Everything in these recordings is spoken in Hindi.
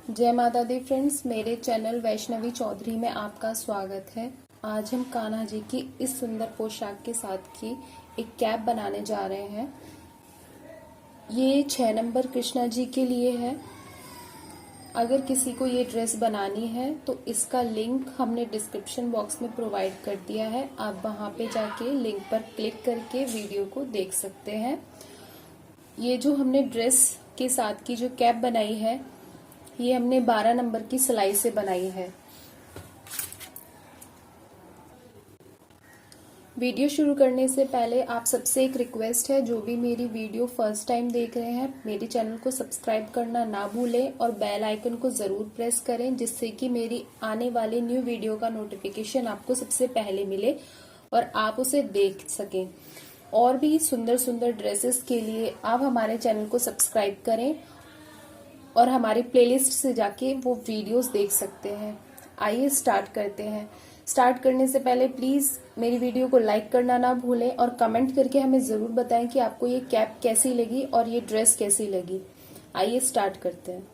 जय माता दी फ्रेंड्स, मेरे चैनल वैष्णवी चौधरी में आपका स्वागत है। आज हम कान्हा जी की इस सुंदर पोशाक के साथ की एक कैप बनाने जा रहे हैं। ये 6 नंबर कृष्णा जी के लिए है। अगर किसी को ये ड्रेस बनानी है तो इसका लिंक हमने डिस्क्रिप्शन बॉक्स में प्रोवाइड कर दिया है। आप वहां पे जाके लिंक पर क्लिक करके वीडियो को देख सकते हैं। ये जो हमने ड्रेस के साथ की जो कैप बनाई है, ये हमने 12 नंबर की सिलाई से बनाई है। वीडियो शुरू करने से पहले आप सबसे एक रिक्वेस्ट है, जो भी मेरी वीडियो फर्स्ट टाइम देख रहे हैं, मेरे चैनल को सब्सक्राइब करना ना भूलें और बेल आइकन को जरूर प्रेस करें, जिससे कि मेरी आने वाली न्यू वीडियो का नोटिफिकेशन आपको सबसे पहले मिले और आप उसे देख सकें। और भी सुंदर सुंदर ड्रेसेस के लिए आप हमारे चैनल को सब्सक्राइब करें और हमारी प्लेलिस्ट से जाके वो वीडियोस देख सकते हैं। आइए स्टार्ट करते हैं। स्टार्ट करने से पहले प्लीज मेरी वीडियो को लाइक करना ना भूलें और कमेंट करके हमें जरूर बताएं कि आपको ये कैप कैसी लगी और ये ड्रेस कैसी लगी। आइए स्टार्ट करते हैं।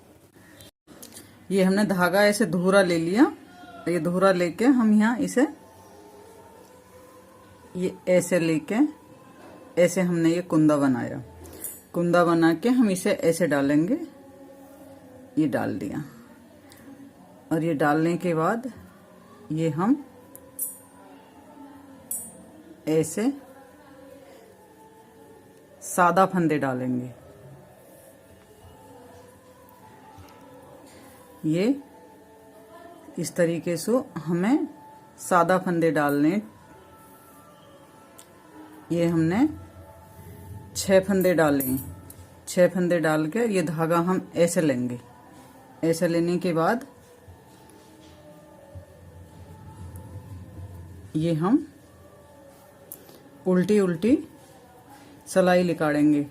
ये हमने धागा ऐसे धूरा ले लिया। ये धूरा लेके हम यहाँ इसे ये ऐसे लेके ऐसे हमने ये कुंदा बनाया। कुंदा बना के हम इसे ऐसे डालेंगे। ये डाल दिया और ये डालने के बाद ये हम ऐसे सादा फंदे डालेंगे। ये इस तरीके से हमें सादा फंदे डालने। ये हमने 6 फंदे डाले। 6 फंदे डाल के ये धागा हम ऐसे लेंगे। ऐसे लेने के बाद ये हम उल्टी उल्टी सिलाई निकालेंगे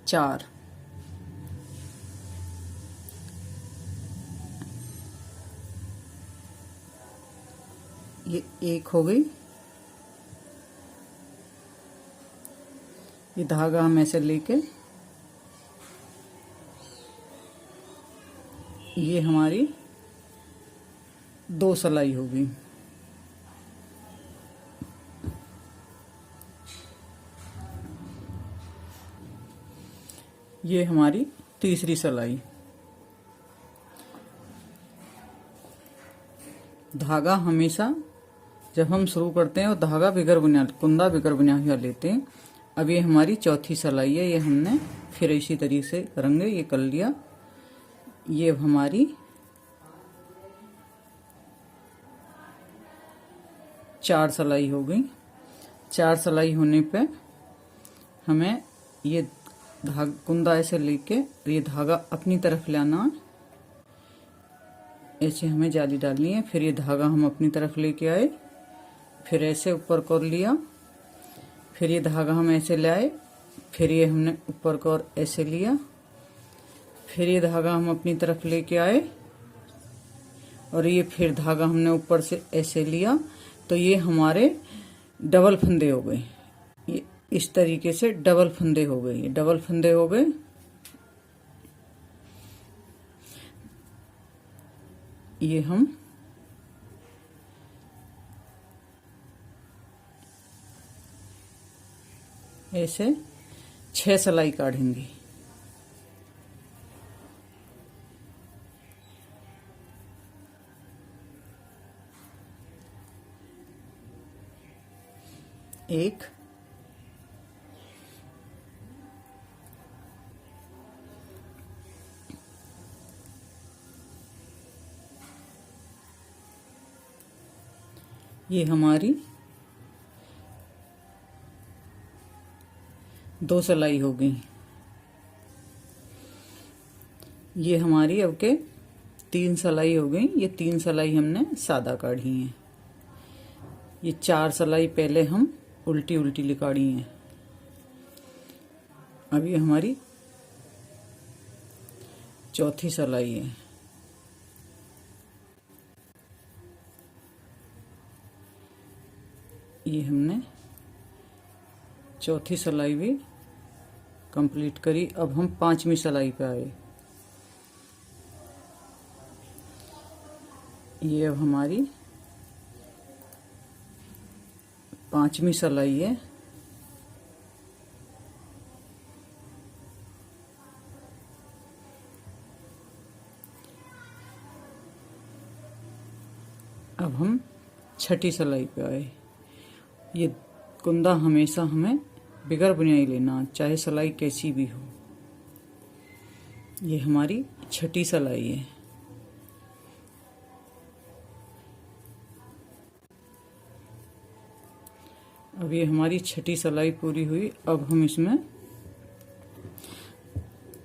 4। ये 1 हो गई। ये धागा हम ऐसे लेके ये हमारी 2 सिलाई हो गई। ये हमारी तीसरी सिलाई। धागा हमेशा जब हम शुरू करते हैं वो धागा बिगर बुनिया कुंदा बिगर बुनिया हुआ लेते हैं। अब ये हमारी चौथी सिलाई है। ये हमने फिर इसी तरीके से करेंगे। ये कर लिया। ये हमारी 4 सिलाई हो गई। 4 सिलाई होने पे हमें ये धागा कुंदा ऐसे लेके ये धागा अपनी तरफ लाना। ऐसे हमें जाली डालनी है। फिर ये धागा हम अपनी तरफ लेके आए। फिर ऐसे ऊपर कर लिया। फिर ये धागा हम ऐसे लाए। फिर ये हमने ऊपर को और ऐसे लिया। फिर ये धागा हम अपनी तरफ लेके आए और ये फिर धागा हमने ऊपर से ऐसे लिया। तो ये हमारे डबल फंदे हो गए। ये इस तरीके से डबल फंदे हो गए। ये डबल फंदे हो गए। ये हम ऐसे 6 सिलाई काटेंगे। एक, ये हमारी 2 सिलाई हो गई। ये हमारी अब के 3 सिलाई हो गई। ये 3 सिलाई हमने सादा काढ़ी है। ये 4 सिलाई पहले हम उल्टी उल्टी निकाली है। अब ये हमारी चौथी सिलाई है। ये हमने चौथी सिलाई भी कंप्लीट करी। अब हम 5वीं सिलाई पे आए। ये अब हमारी 5वीं सिलाई है। अब हम 6ठी सिलाई पे आए। ये कुंदा हमेशा हमें बिगर बुनाई लेना, चाहे सिलाई कैसी भी हो। ये हमारी 6ठी सिलाई है। अब ये हमारी 6ठी सिलाई पूरी हुई। अब हम इसमें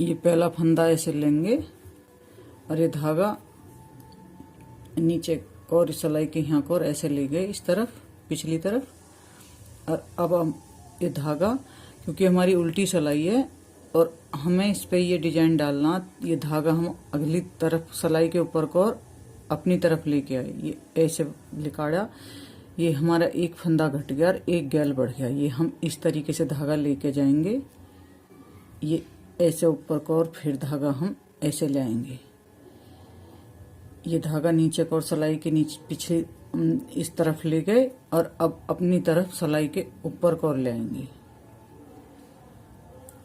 ये पहला फंदा ऐसे लेंगे और ये धागा नीचे और सिलाई के यहाँ को ऐसे ले गए इस तरफ, पिछली तरफ। और अब हम ये धागा, क्योंकि हमारी उल्टी सिलाई है और हमें इस पे ये डिजाइन डालना, ये धागा हम अगली तरफ सिलाई के ऊपर को और अपनी तरफ लेके आए। ये ऐसे लिकाड़ा, ये हमारा एक फंदा घट गया और एक गैल बढ़ गया। ये हम इस तरीके से धागा लेके जाएंगे, ये ऐसे ऊपर को और फिर धागा हम ऐसे ले आएंगे। ये धागा नीचे को और सिलाई के नीचे पीछे इस तरफ ले गए और अब अपनी तरफ सिलाई के ऊपर को और ले आएंगे।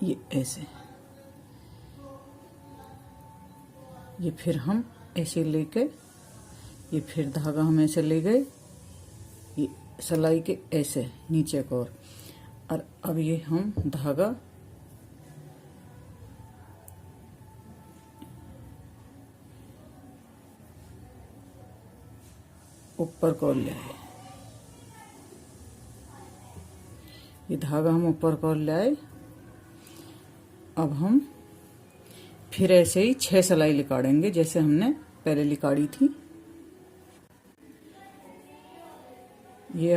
ये ऐसे, ये फिर हम ऐसे लेके, ये फिर धागा हम ऐसे ले गए, ये सिलाई के ऐसे नीचे को और अब ये हम धागा ऊपर को ले आए। ये धागा हम ऊपर को ले आए। अब हम फिर ऐसे ही 6 सिलाई लिकाड़ेंगे जैसे हमने पहले लिकाड़ी थी। ये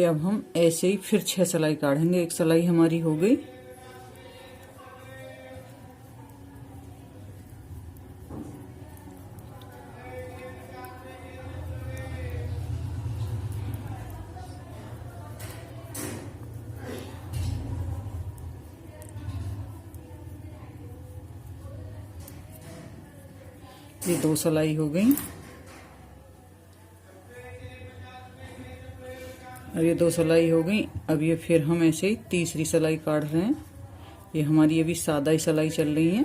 अब हम ऐसे ही फिर 6 सिलाई काढ़ेंगे। एक सिलाई हमारी हो गई। ये 2 सिलाई हो गई। अब ये 2 सिलाई हो गई। अब ये फिर हम ऐसे ही तीसरी सिलाई काट रहे हैं। ये हमारी अभी सादा ही सिलाई चल रही है।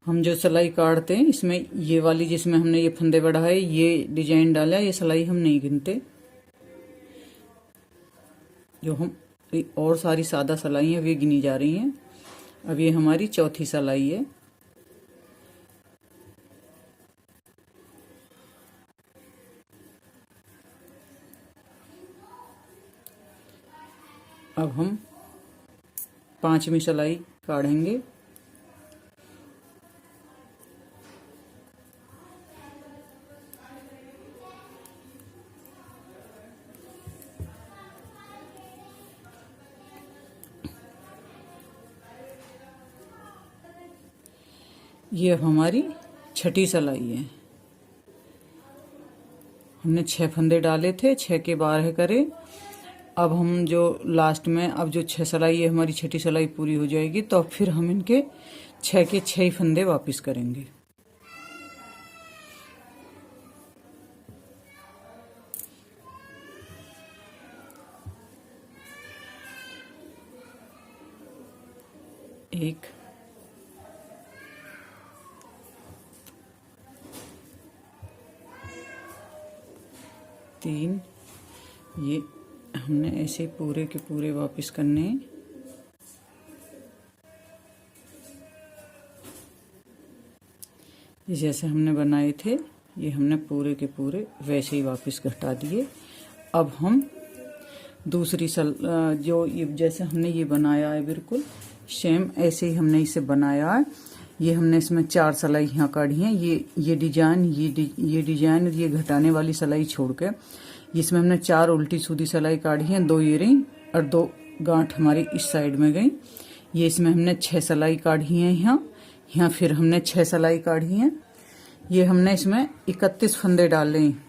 हम जो सिलाई काटते हैं इसमें ये वाली जिसमें हमने ये फंदे बढ़ाए, ये डिजाइन डाला, ये सिलाई हम नहीं गिनते। जो हम और सारी सादा सिलाई है वे गिनी जा रही हैं। अब ये हमारी चौथी सिलाई है। अब हम 5वीं सिलाई काढ़ेंगे। ये अब हमारी 6ठी सिलाई है। हमने 6 फंदे डाले थे, 6 के 12 करे। अब हम जो लास्ट में अब जो 6 सिलाई है हमारी 6ठी सिलाई पूरी हो जाएगी तो फिर हम इनके 6 के 6 फंदे वापस करेंगे। एक, तीन, ये हमने ऐसे पूरे के पूरे वापस करने हैं। जैसे हमने बनाए थे ये हमने पूरे के पूरे वैसे ही वापस घटा दिए। अब हम दूसरी जो ये जैसे हमने ये बनाया है बिल्कुल सेम ऐसे ही हमने इसे बनाया है। ये हमने इसमें 4 सिलाई यहाँ काढ़ी है। ये डिजाइन ये डिजाइन ये घटाने वाली सिलाई छोड़ के इसमें हमने 4 उल्टी सीधी सिलाई काढ़ी है, 2 इयरिंग और 2 गांठ हमारी इस साइड में गई। ये इसमें हमने 6 सिलाई काढ़ी है। यहाँ फिर हमने 6 सिलाई काढ़ी है। ये हमने इसमें 31 फंदे डाले हैं।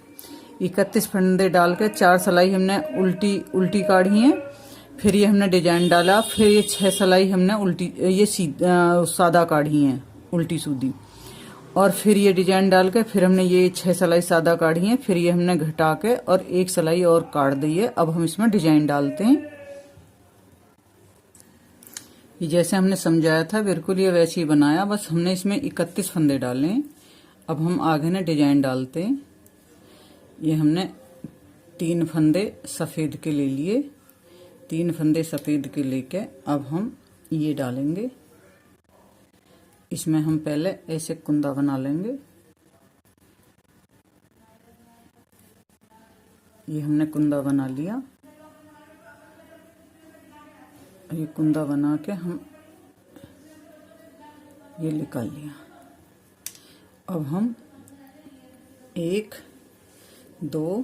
31 फंदे डाल के 4 सिलाई हमने उल्टी काढ़ी है। फिर ये हमने डिजाइन डाला। फिर ये 6 सिलाई हमने उल्टी ये सादा काढ़ी है उल्टी सीधी, और फिर ये डिजाइन डाल के फिर हमने ये 6 सिलाई सादा काढ़ी है। फिर ये हमने घटा के और 1 सिलाई और काट दी है। अब हम इसमें डिजाइन डालते हैं। ये जैसे हमने समझाया था बिल्कुल ये वैसे ही बनाया, बस हमने इसमें 31 फंदे डाले हैं। अब हम आगे ना डिजाइन डालते हैं। ये हमने 3 फंदे सफेद के ले लिए, 3 फंदे सफेद के लेके अब हम ये डालेंगे। इसमें हम पहले ऐसे कुंदा बना लेंगे। ये हमने कुंदा बना लिया। ये कुंदा बना के हम ये निकाल लिया। अब हम 1 2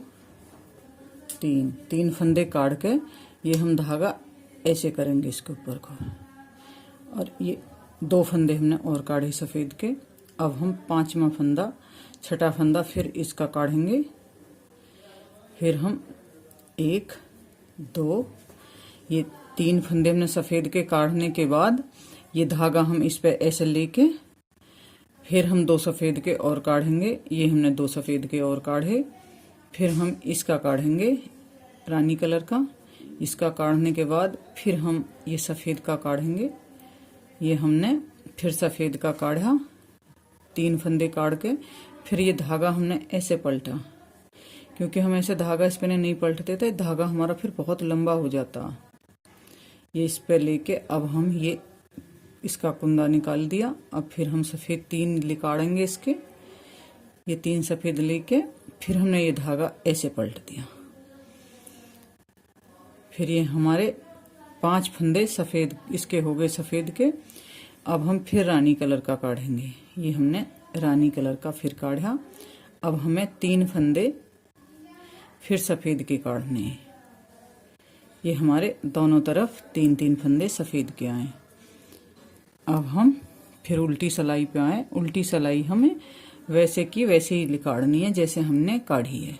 3 फंदे काट के ये हम धागा ऐसे करेंगे इसके ऊपर को, और ये 2 फंदे हमने और काढ़े सफेद के। अब हम 5वां फंदा 6ठा फंदा फिर इसका काढ़ेंगे। फिर हम 1 2 ये 3 फंदे हमने सफेद के काढ़ने के बाद ये धागा हम इस पे ऐसे लेके फिर हम 2 सफेद के और काढ़ेंगे। ये हमने 2 सफेद के और काढ़े। फिर हम इसका काढ़ेंगे रानी कलर का। इसका काढ़ने के बाद फिर हम ये सफेद का काढ़ेंगे। ये हमने फिर सफेद का काढ़ा, 3 फंदे काढ़ के फिर ये धागा हमने ऐसे पलटा, क्योंकि हम ऐसे धागा इस पे नहीं पलटते थे, धागा हमारा फिर बहुत लंबा हो जाता। ये इस पे लेके अब हम ये इसका कुंदा निकाल दिया। अब फिर हम सफेद 3 निकालेंगे इसके। ये 3 सफेद लेके फिर हमने ये धागा ऐसे पलट दिया। फिर ये हमारे 5 फंदे सफेद इसके हो गए सफेद के। अब हम फिर रानी कलर का काढ़ेंगे। ये हमने रानी कलर का फिर काढ़ा। अब हमें 3 फंदे फिर सफेद के काढ़ने हैं। ये हमारे दोनों तरफ 3 फंदे सफेद के आए। अब हम फिर उल्टी सिलाई पे आए। उल्टी सिलाई हमें वैसे की वैसे ही काढ़नी है जैसे हमने काढ़ी है।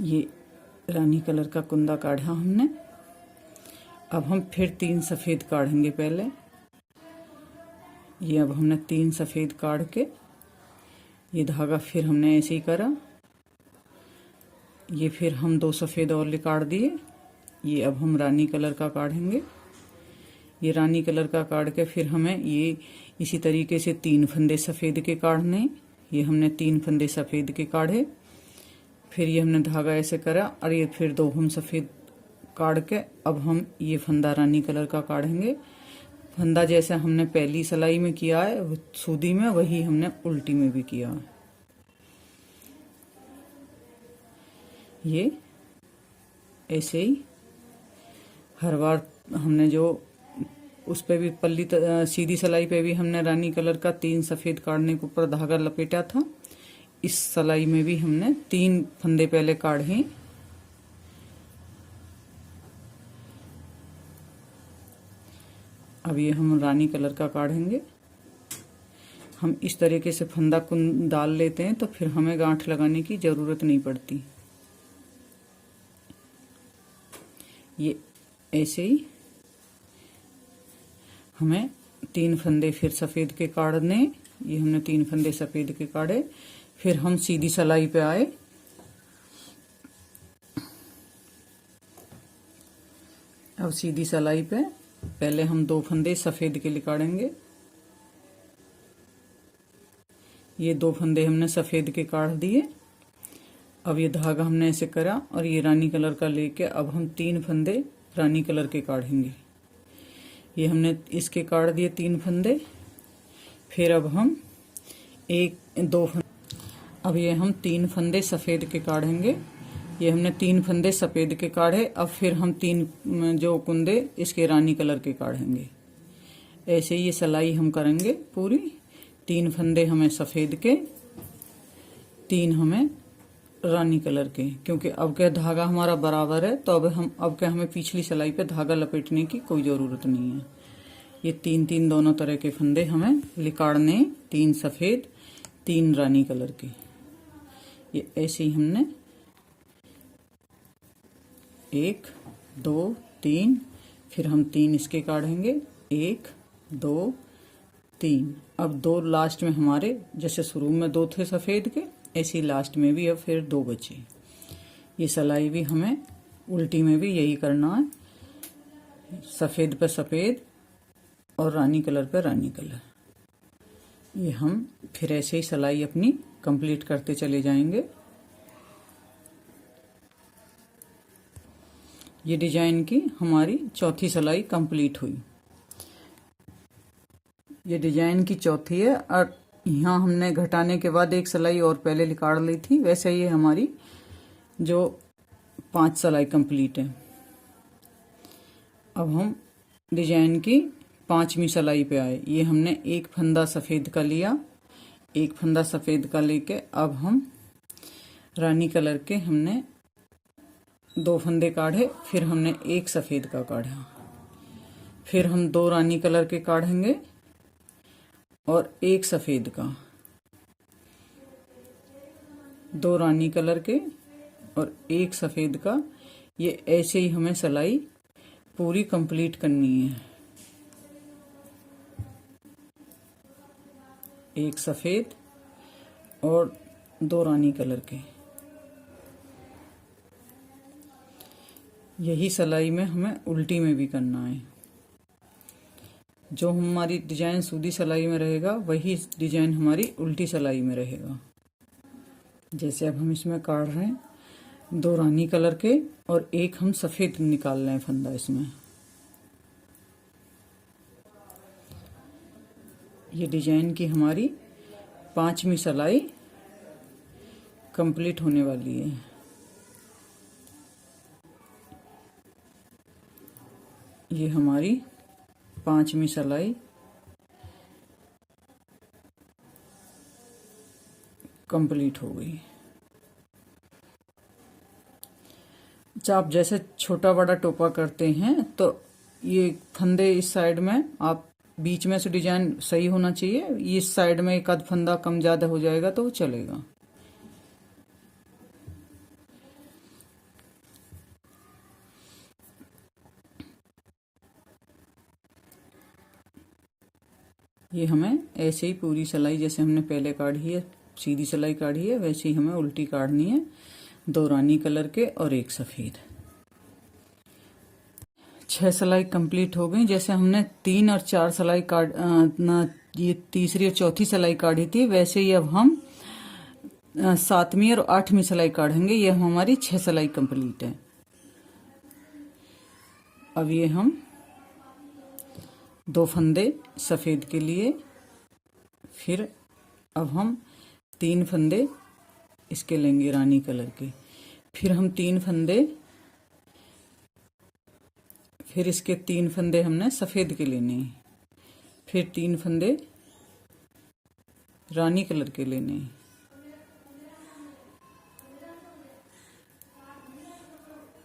ये रानी कलर का कुंदा काढ़ा हमने। अब हम फिर 3 सफेद काढ़ेंगे पहले। ये अब हमने 3 सफेद काढ़ के ये धागा फिर हमने ऐसे ही करा। ये फिर हम 2 सफेद और निकाल दिए। ये अब हम रानी कलर का काढ़ेंगे। ये रानी कलर का काढ़ के फिर हमें ये इसी तरीके से 3 फंदे सफेद के काढ़ने। ये हमने 3 फंदे सफेद के काढ़े। फिर ये हमने धागा ऐसे करा और ये फिर 2 हम सफेद काढ़ के अब हम ये फंदा रानी कलर का काढ़ेंगे। फंदा जैसे हमने पहली सिलाई में किया है सूदी में, वही हमने उल्टी में भी किया है। ये ऐसे ही हर बार हमने जो उस पे भी पल्ली सीधी सिलाई पे भी हमने रानी कलर का 3 सफेद काढ़ने के ऊपर धागा लपेटा था। इस सिलाई में भी हमने 3 फंदे पहले काढ़े। अब ये हम रानी कलर का काढ़ेंगे। हम इस तरीके से फंदा कुन डाल लेते हैं तो फिर हमें गांठ लगाने की जरूरत नहीं पड़ती। ये ऐसे ही हमें 3 फंदे फिर सफेद के काढ़ने। ये हमने 3 फंदे सफेद के काढ़े। फिर हम सीधी सिलाई पे आए। अब सीधी सिलाई पे पहले हम 2 फंदे सफेद के निकालेंगे। ये 2 फंदे हमने सफेद के काढ़ दिए। अब ये धागा हमने ऐसे करा और ये रानी कलर का लेके अब हम 3 फंदे रानी कलर के काढ़ेंगे। ये हमने इसके काढ़ दिए 3 फंदे। फिर अब हम 1-2 फंदे, अब ये हम 3 फंदे सफेद के काढ़ेंगे। ये हमने 3 फंदे सफेद के काढ़े। अब फिर हम 3 जो कुंदे इसके रानी कलर के काढ़ेंगे। ऐसे ये सिलाई हम करेंगे पूरी। 3 फंदे हमें सफेद के, 3 हमें रानी कलर के, क्योंकि अब क्या धागा हमारा बराबर है तो अब क्या हमें पिछली सिलाई पे धागा लपेटने की कोई जरूरत नहीं है। ये 3-3 दोनों तरह के फंदे हमें लिकाड़ने, 3 सफेद 3 रानी कलर के। ये ऐसे ही हमने 1 2 3, फिर हम 3 इसके काढ़ेंगे, 1 2 3। अब 2 लास्ट में हमारे, जैसे शुरू में 2 थे सफेद के, ऐसे लास्ट में भी अब फिर 2 बचे। ये सिलाई भी हमें उल्टी में भी यही करना है, सफेद पे सफेद और रानी कलर पे रानी कलर। ये हम फिर ऐसे ही सिलाई अपनी कंप्लीट करते चले जाएंगे। ये डिजाइन की हमारी चौथी सिलाई कंप्लीट हुई। ये डिजाइन की चौथी है और यहाँ हमने घटाने के बाद एक सिलाई और पहले निकाल ली थी। वैसे ये हमारी जो 5 सिलाई कंप्लीट है। अब हम डिजाइन की 5वीं सिलाई पे आए। ये हमने एक फंदा सफेद का लिया, एक फंदा सफेद का लेके अब हम रानी कलर के हमने 2 फंदे काढ़े, फिर हमने एक सफेद का काढ़ा, फिर हम 2 रानी कलर के काढ़ेंगे और एक सफेद का, 2 रानी कलर के और एक सफेद का। ये ऐसे ही हमें सिलाई पूरी कंप्लीट करनी है। एक सफेद और 2 रानी कलर के। यही सिलाई में हमें उल्टी में भी करना है। जो हमारी डिजाइन सीधी सिलाई में रहेगा वही डिजाइन हमारी उल्टी सिलाई में रहेगा। जैसे अब हम इसमें काट रहे हैं 2 रानी कलर के और एक हम सफेद निकाल रहे हैं फंदा इसमें। ये डिजाइन की हमारी 5वीं सिलाई कंप्लीट होने वाली है। ये हमारी 5वीं सिलाई कंप्लीट हो गई। आप जैसे छोटा बड़ा टोपा करते हैं तो ये फंदे इस साइड में, आप बीच में से डिजाइन सही होना चाहिए। इस साइड में एक आध फंदा कम ज्यादा हो जाएगा तो वो चलेगा। ये हमें ऐसे ही पूरी सिलाई, जैसे हमने पहले काढ़ी है सीधी सिलाई काढ़ी है, वैसे ही हमें उल्टी काढ़नी है। 2 रानी कलर के और एक सफेद। 6 सिलाई कंप्लीट हो गई। जैसे हमने 3 और 4 सिलाई ये तीसरी और चौथी सिलाई काढ़ी थी, वैसे ही अब हम 7वीं और 8वीं सिलाई काढ़ेंगे। ये हमारी 6 सिलाई कंप्लीट है। अब ये हम 2 फंदे सफेद के लिए, फिर अब हम 3 फंदे इसके लेंगे रानी कलर के, फिर हम 3 फंदे, फिर इसके 3 फंदे हमने सफेद के लेने हैं, फिर 3 फंदे रानी कलर के लेने हैं।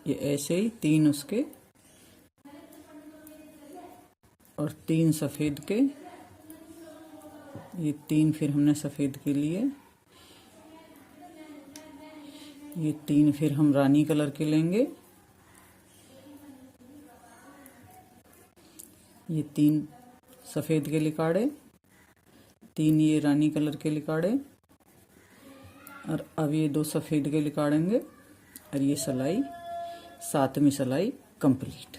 ये ऐसे ही 3 उसके और 3 सफेद के। ये 3 फिर हमने सफेद के लिए, ये 3 फिर हम रानी कलर के लेंगे, ये 3 सफेद के लिकाड़े, 3 ये रानी कलर के लिकाड़े और अब ये 2 सफेद के लिकाड़ेंगे और ये सिलाई 7वीं सिलाई कंप्लीट।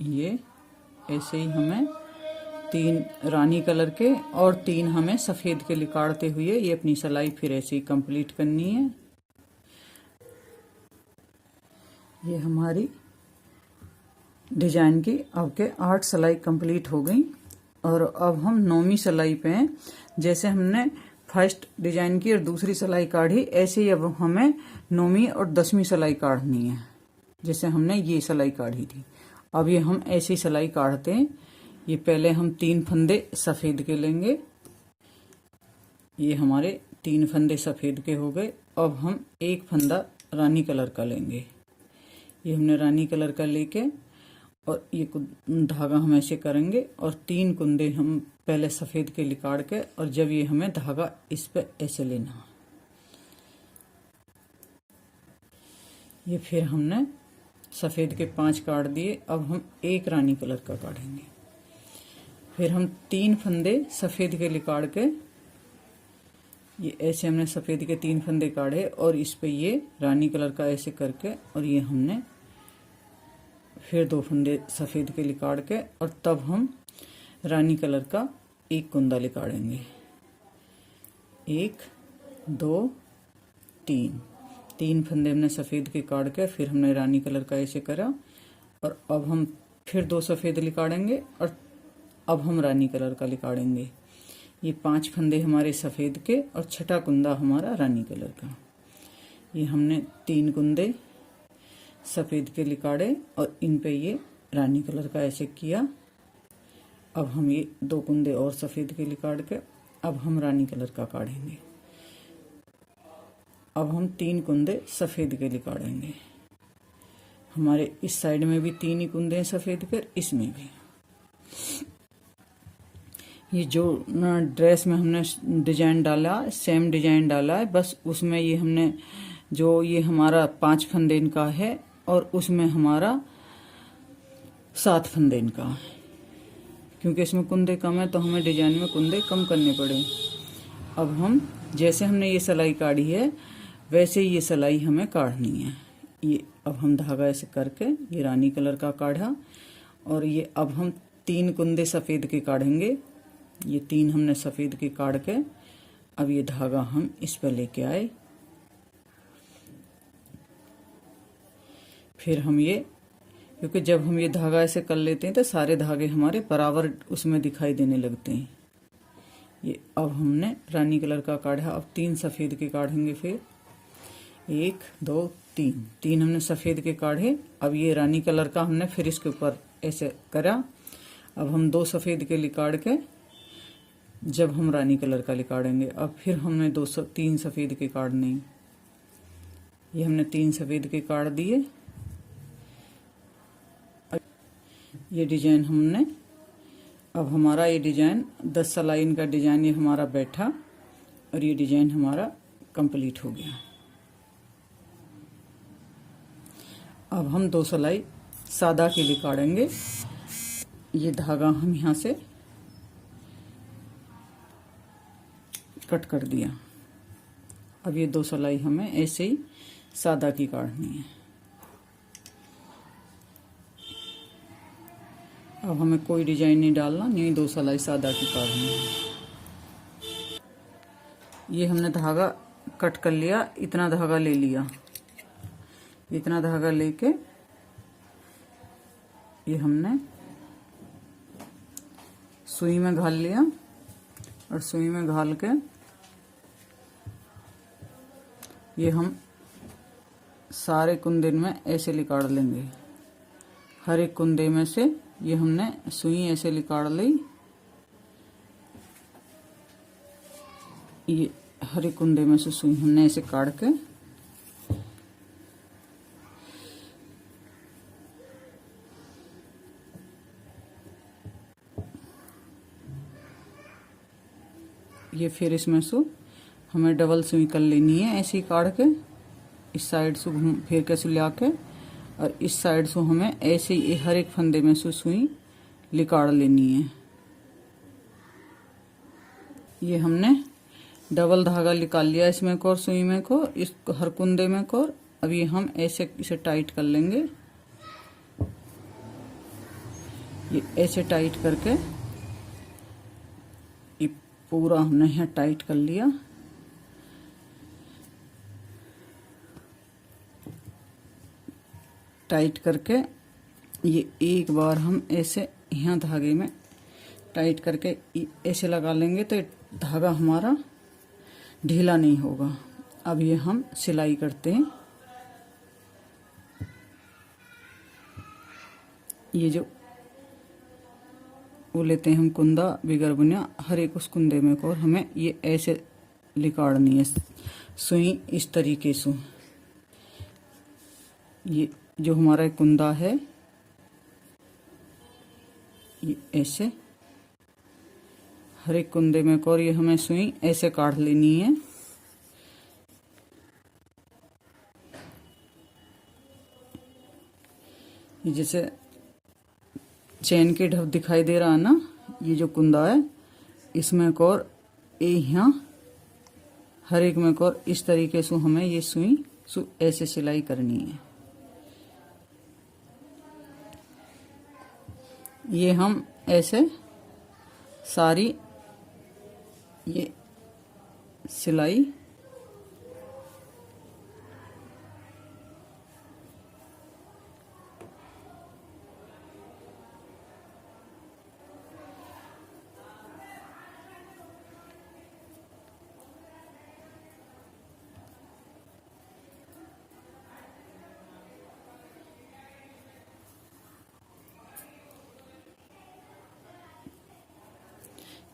ये ऐसे ही हमें 3 रानी कलर के और 3 हमें सफेद के लिकाड़ते हुए ये अपनी सिलाई फिर ऐसे ही कंप्लीट करनी है। ये हमारी डिजाइन की अब के 8 सिलाई कंप्लीट हो गई और अब हम 9वीं सिलाई पे हैं। जैसे हमने फर्स्ट डिजाइन की और दूसरी सिलाई काढ़ी, ऐसे ही अब हमें 9वीं और 10वीं सिलाई काढ़नी है, जैसे हमने ये सिलाई काढ़ी थी। अब ये हम ऐसी सिलाई काढ़ते हैं। ये पहले हम 3 फंदे सफेद के लेंगे। ये हमारे 3 फंदे सफेद के हो गए। अब हम एक फंदा रानी कलर का लेंगे। ये हमने रानी कलर का लेके और ये धागा हम ऐसे करेंगे और 3 कुंदे हम पहले सफेद के निकाल के, और जब ये हमें धागा इस पे ऐसे लेना, ये फिर हमने सफेद के 5 काट दिए। अब हम एक रानी कलर का काटेंगे। फिर हम 3 फंदे सफेद के निकाल के, ये ऐसे हमने सफेद के 3 फंदे काढ़े और इस पे ये रानी कलर का ऐसे करके, और ये हमने फिर 2 फंदे सफेद के निकाल के, और तब हम रानी कलर का एक कुंदा निकालेंगे। 1 2 3 फंदे हमने सफेद के काट के, फिर हमने रानी कलर का ऐसे करा, और अब हम फिर 2 सफेद निकालेंगे और अब हम रानी कलर का निकालेंगे। ये 5 फंदे हमारे सफेद के और छठा कुंदा हमारा रानी कलर का। ये हमने 3 कुंदे सफेद के निकाले और इन पे ये रानी कलर का ऐसे किया। अब हम ये 2 कुंदे और सफेद के निकाल के, अब हम रानी कलर का काढ़ेंगे। अब हम 3 कुंदे सफेद के निकालेंगे। हमारे इस साइड में भी 3 ही कुंदे हैं सफेद के, इसमें भी। ये जो ड्रेस में हमने डिजाइन डाला, सेम डिजाइन डाला है, बस उसमें ये हमने जो ये हमारा 5 फंदे इनका है और उसमें हमारा 7 फंदे इनका है, क्योंकि इसमें कुंदे कम है तो हमें डिजाइन में कुंदे कम करने पड़े। अब हम जैसे हमने ये सिलाई काढ़ी है वैसे ही ये सिलाई हमें काढ़नी है। ये अब हम धागा ऐसे करके ये रानी कलर का काढ़ा, और ये अब हम 3 कुंदे सफेद के काढ़ेंगे। ये 3 हमने सफेद के काढ़ के, अब ये धागा हम इस पर लेके आए। फिर हम ये, क्योंकि जब हम ये धागा ऐसे कर लेते हैं तो सारे धागे हमारे बराबर उसमें दिखाई देने लगते हैं। ये अब हमने रानी कलर का काढ़ा, अब 3 सफेद के काढ़ेंगे। फिर 1 2 3 हमने सफेद के काढ़े। अब ये रानी कलर का हमने फिर इसके ऊपर ऐसे करा। अब हम 2 सफेद के निकाल के, जब हम रानी कलर का निकालेंगे, अब फिर हमने 3 सफेद के काढ़ने। ये हमने 3 सफेद के काढ़ दिए। ये डिजाइन हमने, अब हमारा ये डिजाइन 10 सिलाई का डिजाइन ये हमारा बैठा और ये डिजाइन हमारा कंप्लीट हो गया। अब हम 2 सिलाई सादा के लिए काढ़ेंगे। ये धागा हम यहाँ से कट कर दिया। अब ये 2 सिलाई हमें ऐसे ही सादा की काढ़नी है। अब हमें कोई डिजाइन नहीं डालना, नहीं 2 सिलाई सादा की काढ़नी है। ये हमने धागा कट कर लिया, इतना धागा ले लिया। इतना धागा लेके ये हमने सुई में घाल लिया, और सुई में घाल के ये हम सारे कुंदे में ऐसे निकाल लेंगे। हर एक कुंदे में से ये हमने सुई ऐसे निकाल ली। ये हर एक कुंदे में से सुई हमने ऐसे काट के ये फिर इसमें से हमें डबल सुई कर लेनी है, ऐसे ही काट के इस साइड से घूम फिर के सुला के, और इस साइड से हमें ऐसे ही हर एक फंदे में से सुई निकाल लेनी है। ये हमने डबल धागा निकाल लिया इसमें को और सुई में को, इस हर कुंदे में को। अब ये हम ऐसे इसे टाइट कर लेंगे। ये ऐसे टाइट करके ये पूरा हमने यहाँ टाइट कर लिया। टाइट करके ये एक बार हम ऐसे यहाँ धागे में टाइट करके ऐसे लगा लेंगे तो धागा हमारा ढीला नहीं होगा। अब ये हम सिलाई करते हैं। ये जो वो लेते हैं हम कुंदा बिगर बुनिया, हर एक उस कुंदे में को, और हमें ये ऐसे लिकाड़नी है सुई इस तरीके से। ये जो हमारा कुंदा है ये ऐसे हर एक कुंदे में को, और ये हमें सुई ऐसे काट लेनी है। ये जैसे चैन के ढब दिखाई दे रहा है ना, ये जो कुंदा है इसमें को, और ये यहाँ हर एक में को, और इस तरीके से हमें ये सुई ऐसे सिलाई करनी है। ये हम ऐसे सारी ये सिलाई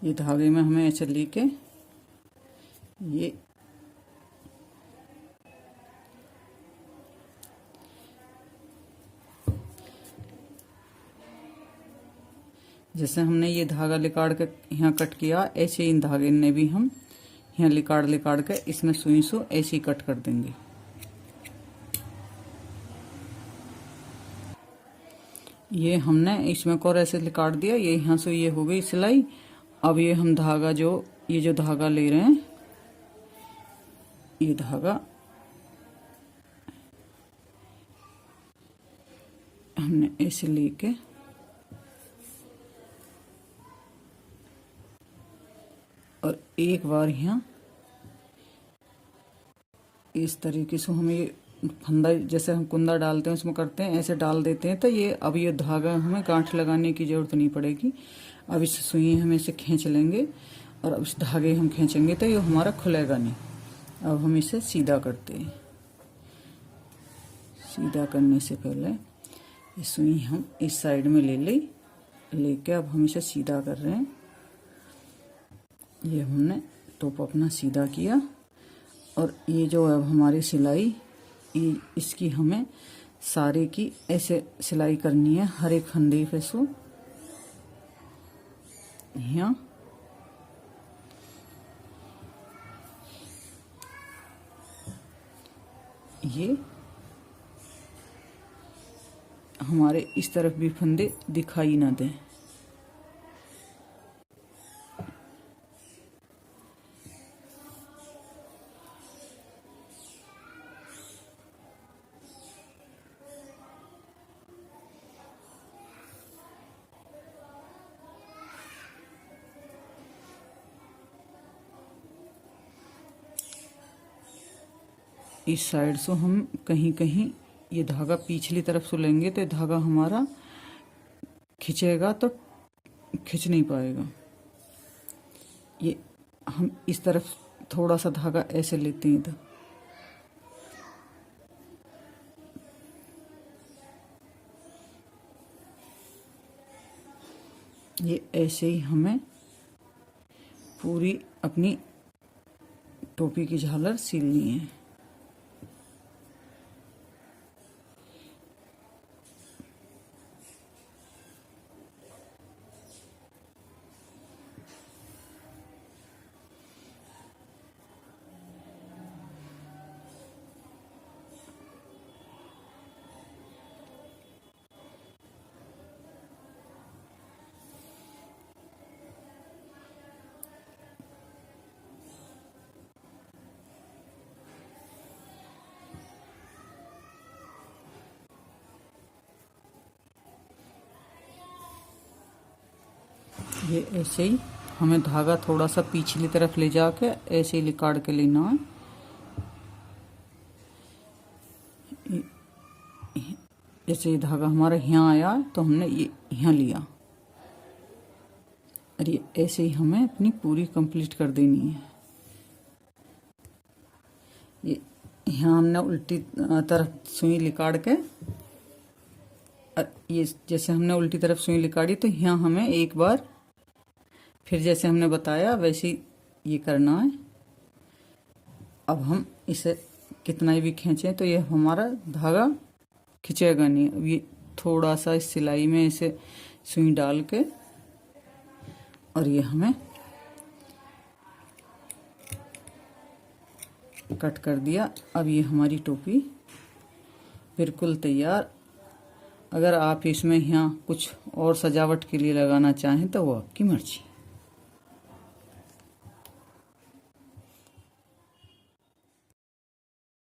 ये धागे में हमें ऐसे लेके ये जैसे हमने ये धागा लिकाड़ के यहाँ कट किया, ऐसे इन धागे ने भी हम यहाँ लिकाड़ के इसमें सुई से ऐसे ही कट कर देंगे। ये हमने इसमें को ऐसे लिकाड़ दिया, ये यहाँ से ये हो गई सिलाई। अब ये हम धागा ये जो धागा ले रहे हैं, ये धागा हमने ऐसे लेके और एक बार यहाँ इस तरीके से हमें ये फंदा जैसे हम कुंदा डालते हैं उसमें करते हैं, ऐसे डाल देते हैं। तो ये अब ये धागा हमें गांठ लगाने की जरूरत नहीं पड़ेगी। अब इस सुई हम इसे खींच लेंगे, और अब इस धागे हम खींचेंगे तो ये हमारा खुलेगा नहीं। अब हम इसे सीधा करते हैं। सीधा करने से पहले ये सुई हम इस साइड में लेके अब हम इसे सीधा कर रहे हैं। ये हमने टॉप अपना सीधा किया, और ये जो अब हमारी सिलाई इसकी हमें सारे की ऐसे सिलाई करनी है, हर एक फंदे पे सो यहाँ ये हमारे इस तरफ भी फंदे दिखाई ना दें। इस साइड से हम कहीं कहीं ये धागा पिछली तरफ से लेंगे तो धागा हमारा खिंचेगा तो खिंच नहीं पाएगा। ये हम इस तरफ थोड़ा सा धागा ऐसे लेते हैं तो ये ऐसे ही हमें पूरी अपनी टोपी की झालर सिलनी है। ये ऐसे ही हमें धागा थोड़ा सा पिछली तरफ ले जाके ऐसे ही लिकाड़ के लेना है। जैसे ये धागा हमारा यहाँ आया तो हमने ये यहाँ लिया, और ये ऐसे ही हमें अपनी पूरी कंप्लीट कर देनी है। ये यहाँ हमने उल्टी तरफ सुई लिकाड़ के, ये जैसे हमने उल्टी तरफ सुई लिकाड़ी तो यहाँ हमें एक बार फिर जैसे हमने बताया वैसे ये करना है। अब हम इसे कितना ही भी खींचें तो ये हमारा धागा खिंचेगा नहीं। अब ये थोड़ा सा इस सिलाई में इसे सुई डाल के और ये हमें कट कर दिया। अब ये हमारी टोपी बिल्कुल तैयार। अगर आप इसमें यहाँ कुछ और सजावट के लिए लगाना चाहें तो वो आपकी मर्जी।